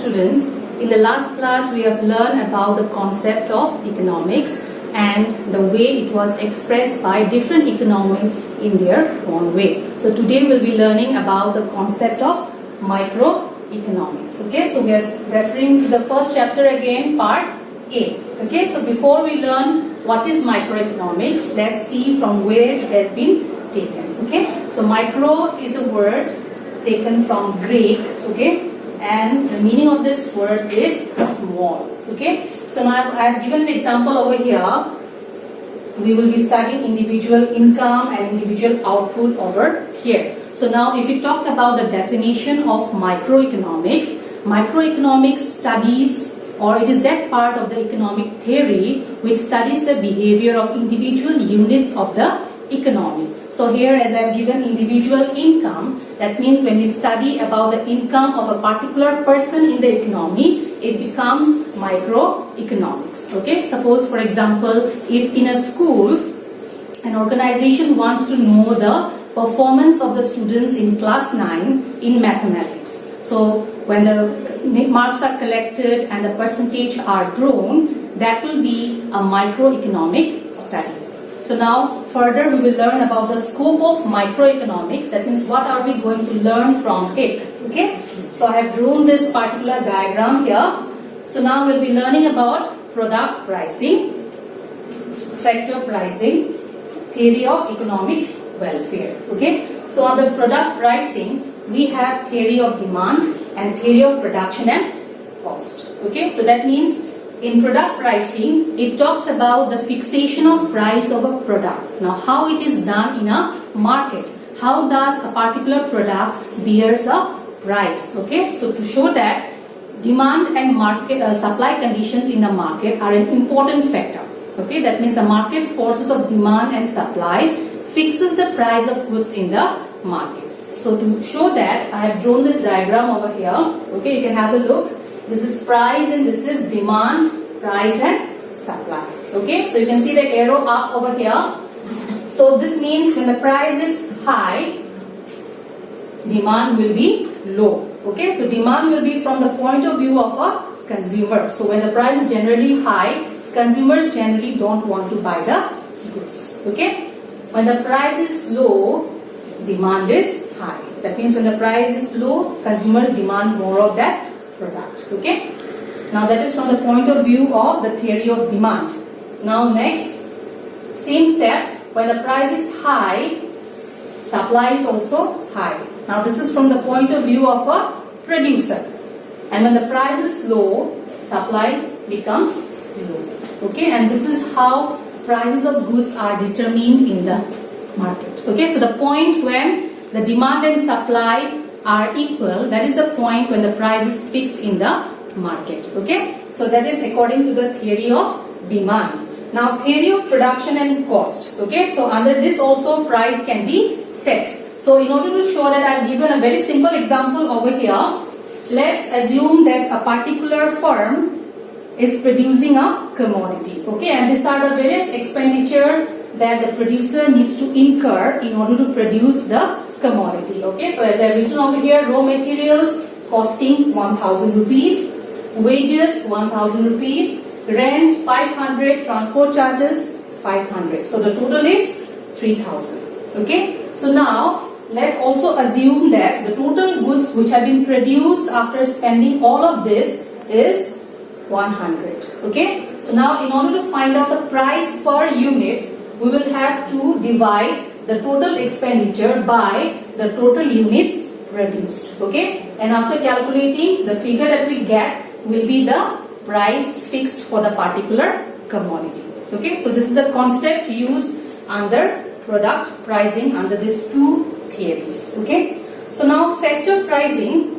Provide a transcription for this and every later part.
students, in the last class we have learned about the concept of economics and the way it was expressed by different economists in their own way. So today we'll be learning about the concept of microeconomics. Okay, so we are referring to the first chapter again, part A. Okay, so before we learn what is microeconomics, let's see from where it has been taken. Okay, so micro is a word taken from Greek. Okay, and the meaning of this word is small. Okay, so now I have given an example over here. We will be studying individual income and individual output over here. So now if we talk about the definition of microeconomics, microeconomics studies, or it is that part of the economic theory which studies the behavior of individual units of the economy. So here, as I have given individual income, that means when we study about the income of a particular person in the economy, it becomes microeconomics. Okay, suppose for example, if in a school an organization wants to know the performance of the students in class 9 in mathematics. So when the marks are collected and the percentage are drawn, that will be a microeconomic study. So now further we will learn about the scope of microeconomics. That means what are we going to learn from it. Okay, so I have drawn this particular diagram here. So now we'll be learning about product pricing, factor pricing, theory of economic welfare. Okay, so on the product pricing we have theory of demand and theory of production and cost. Okay, so that means in product pricing, it talks about the fixation of price of a product. Now, how it is done in a market? How does a particular product bears a price? Okay, so to show that demand and market supply conditions in the market are an important factor. Okay, that means the market forces of demand and supply fixes the price of goods in the market. So to show that, I have drawn this diagram over here. Okay, you can have a look. This is price and this is demand, price and supply. Okay, so you can see the arrow up over here. So this means when the price is high, demand will be low. Okay, so demand will be from the point of view of a consumer. So when the price is generally high, consumers generally don't want to buy the goods. Okay, when the price is low, demand is high. That means when the price is low, consumers demand more of that product. Okay, now that is from the point of view of the theory of demand. Now next, same step, when the price is high, supply is also high. Now this is from the point of view of a producer, and when the price is low, supply becomes low. Okay, and this is how prices of goods are determined in the market. Okay, so the point when the demand and supply are equal, that is the point when the price is fixed in the market. Okay, so that is according to the theory of demand. Now theory of production and cost. Okay, so under this also price can be set. So in order to show that, I have given a very simple example over here. Let's assume that a particular firm is producing a commodity. Okay, and these are the various expenditure that the producer needs to incur in order to produce the commodity. Okay, so as I written over here, raw materials costing 1000 rupees, wages 1000 rupees, rent 500, transport charges 500. So the total is 3000. Okay, so now let's also assume that the total goods which have been produced after spending all of this is 100. Okay, so now in order to find out the price per unit, we will have to divide the total expenditure by the total units produced. Okay, and after calculating, the figure that we get will be the price fixed for the particular commodity. Okay, so this is the concept used under product pricing under these two theories. Okay, so now factor pricing,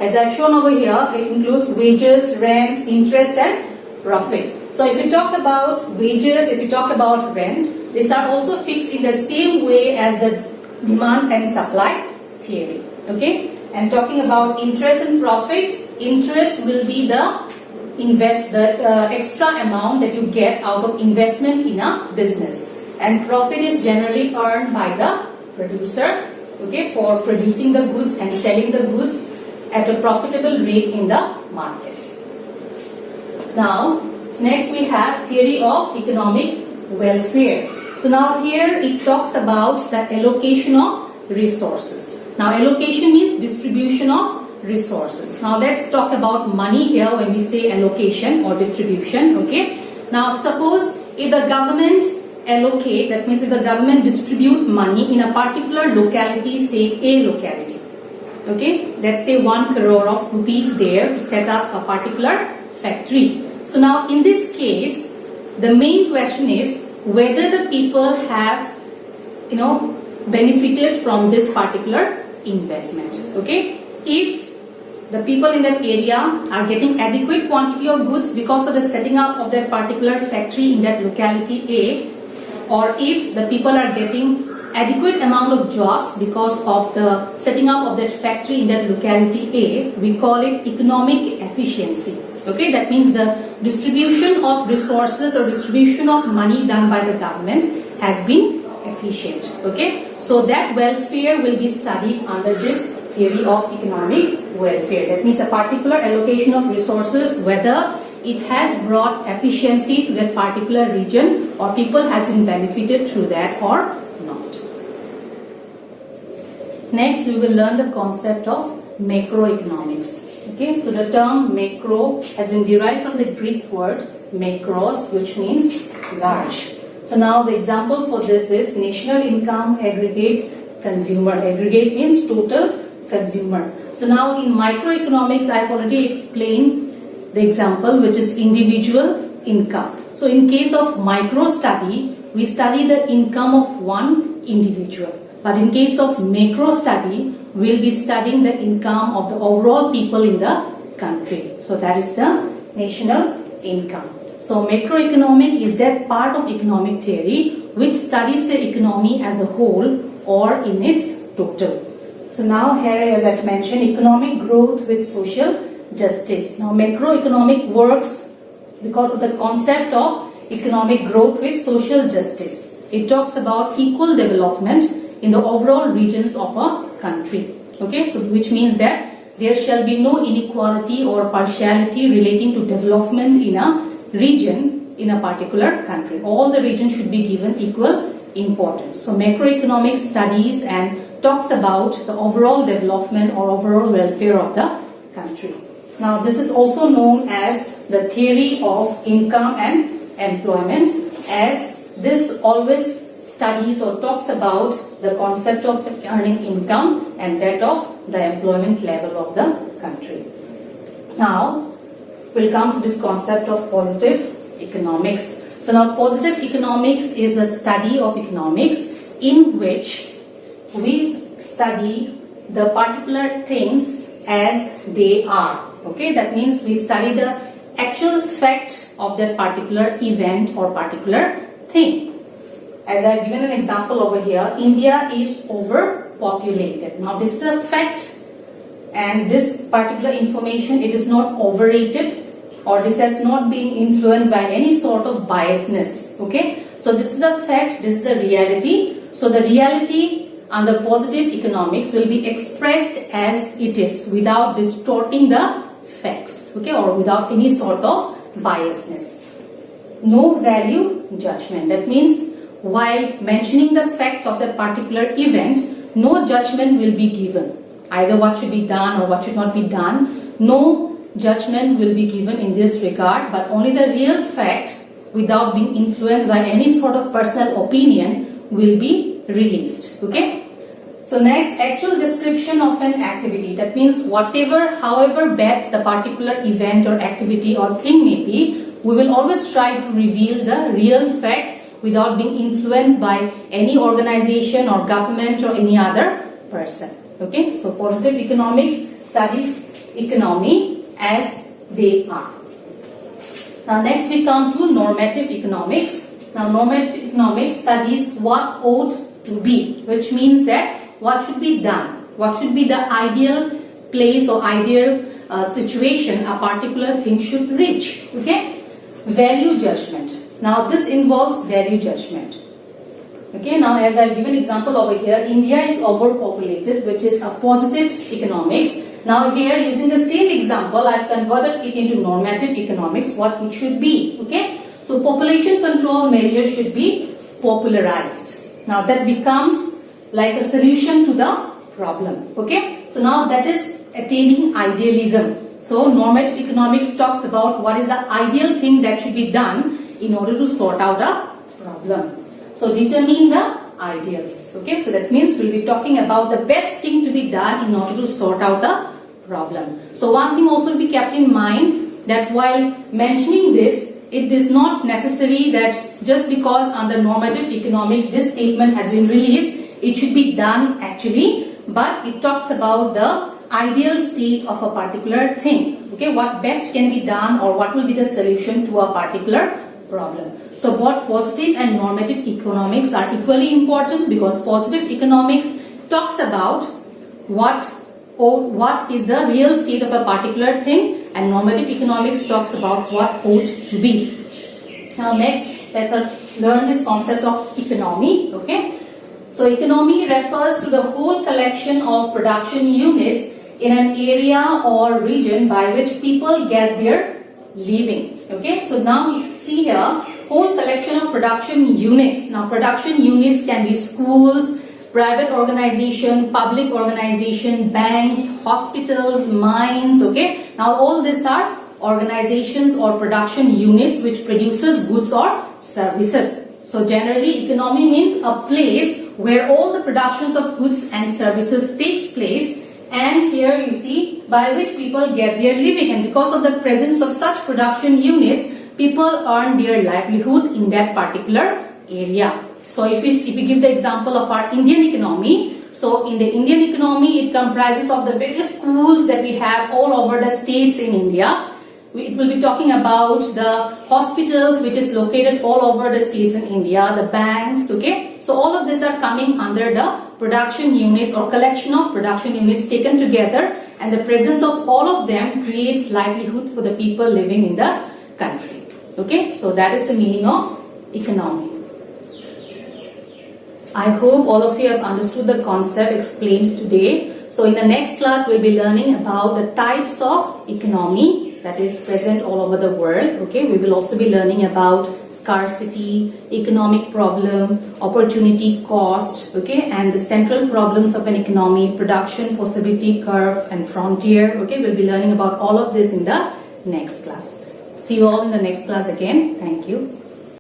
as I've shown over here, it includes wages, rent, interest and profit. So if you talk about wages, if you talk about rent, these are also fixed in the same way as the demand and supply theory. Okay, and talking about interest and profit, interest will be the extra amount that you get out of investment in a business, and profit is generally earned by the producer, okay, for producing the goods and selling the goods at a profitable rate in the market. Now, next we have theory of economic welfare. So now here it talks about the allocation of resources. Now allocation means distribution of resources. Now let's talk about money here when we say allocation or distribution. Okay. Now suppose if the government allocate, that means if the government distribute money in a particular locality, say a locality. Okay. Let's say 1 crore of rupees there to set up a particular factory. So now in this case, the main question is whether the people have, benefited from this particular investment. Okay. If the people in that area are getting adequate quantity of goods because of the setting up of that particular factory in that locality A, or if the people are getting adequate amount of jobs because of the setting up of that factory in that locality A, we call it economic efficiency. Okay, that means the distribution of resources or distribution of money done by the government has been efficient. Okay, so that welfare will be studied under this theory of economic welfare. That means a particular allocation of resources, whether it has brought efficiency to that particular region or people has been benefited through that or not. Next, we will learn the concept of macroeconomics. Okay, so the term macro has been derived from the Greek word makros, which means large. So now the example for this is national income aggregate consumer. Aggregate means total consumer. So now in microeconomics, I have already explained the example, which is individual income. So in case of micro study, we study the income of one individual. But in case of macro study, we will be studying the income of the overall people in the country. So that is the national income. So macroeconomic is that part of economic theory which studies the economy as a whole or in its total. So now here, as I've mentioned, economic growth with social justice. Now macroeconomic works because of the concept of economic growth with social justice. It talks about equal development in the overall regions of a country. Okay, so which means that there shall be no inequality or partiality relating to development in a region in a particular country. All the regions should be given equal importance. So macroeconomics studies and talks about the overall development or overall welfare of the country. Now this is also known as the theory of income and employment, as this always studies or talks about the concept of earning income and that of the employment level of the country. Now we'll come to this concept of positive economics. So now positive economics is a study of economics in which we study the particular things as they are. Okay, that means we study the actual fact of that particular event or particular thing. As I've given an example over here, India is overpopulated. Now this is a fact, and this particular information, it is not overrated or this has not been influenced by any sort of biasness. Okay, so this is a fact, this is a reality. So the reality under positive economics will be expressed as it is without distorting the facts, okay, or without any sort of biasness. No value judgment. That means while mentioning the fact of that particular event, no judgment will be given. Either what should be done or what should not be done. No judgment will be given in this regard, but only the real fact without being influenced by any sort of personal opinion will be released. Okay. So next, actual description of an activity. That means however bad the particular event or activity or thing may be, we will always try to reveal the real fact without being influenced by any organization or government or any other person. Okay, so positive economics studies economy as they are. Now next we come to normative economics. Now normative economics studies what ought to be, which means that what should be done, what should be the ideal place or ideal situation a particular thing should reach. Okay, value judgment. Now this involves value judgment. Okay, now as I've given example over here, India is overpopulated, which is a positive economics. Now here, using the same example, I've converted it into normative economics, what it should be. Okay, so population control measures should be popularized. Now that becomes like a solution to the problem. Okay, so now that is attaining idealism. So normative economics talks about what is the ideal thing that should be done in order to sort out a problem. So determine the ideals. Okay, so that means we'll be talking about the best thing to be done in order to sort out the problem. So one thing also to be kept in mind, that while mentioning this, it is not necessary that just because under normative economics this statement has been released, it should be done actually, but it talks about the ideal state of a particular thing. Okay, what best can be done or what will be the solution to a particular problem. So both positive and normative economics are equally important, because positive economics talks about what is the real state of a particular thing, and normative economics talks about what ought to be. Now next, let's learn this concept of economy. Okay, so economy refers to the whole collection of production units in an area or region by which people get their living. Okay, so now you see here, whole collection of production units. Now production units can be schools, private organization, public organization, banks, hospitals, mines. Okay, now all these are organizations or production units which produces goods or services. So generally economy means a place where all the productions of goods and services takes place, and here you see by which people get their living, and because of the presence of such production units, people earn their livelihood in that particular area. So if we give the example of our Indian economy, so in the Indian economy it comprises of the various schools that we have all over the states in India. It will be talking about the hospitals which is located all over the states in India, the banks. Okay, so all of these are coming under the production units or collection of production units taken together, and the presence of all of them creates livelihood for the people living in the country. Okay, so that is the meaning of economy. I hope all of you have understood the concept explained today. So in the next class we'll be learning about the types of economy that is present all over the world. Okay, we will also be learning about scarcity, economic problem, opportunity cost, okay, and the central problems of an economy, production possibility curve and frontier. Okay, we'll be learning about all of this in the next class. See you all in the next class again. Thank you.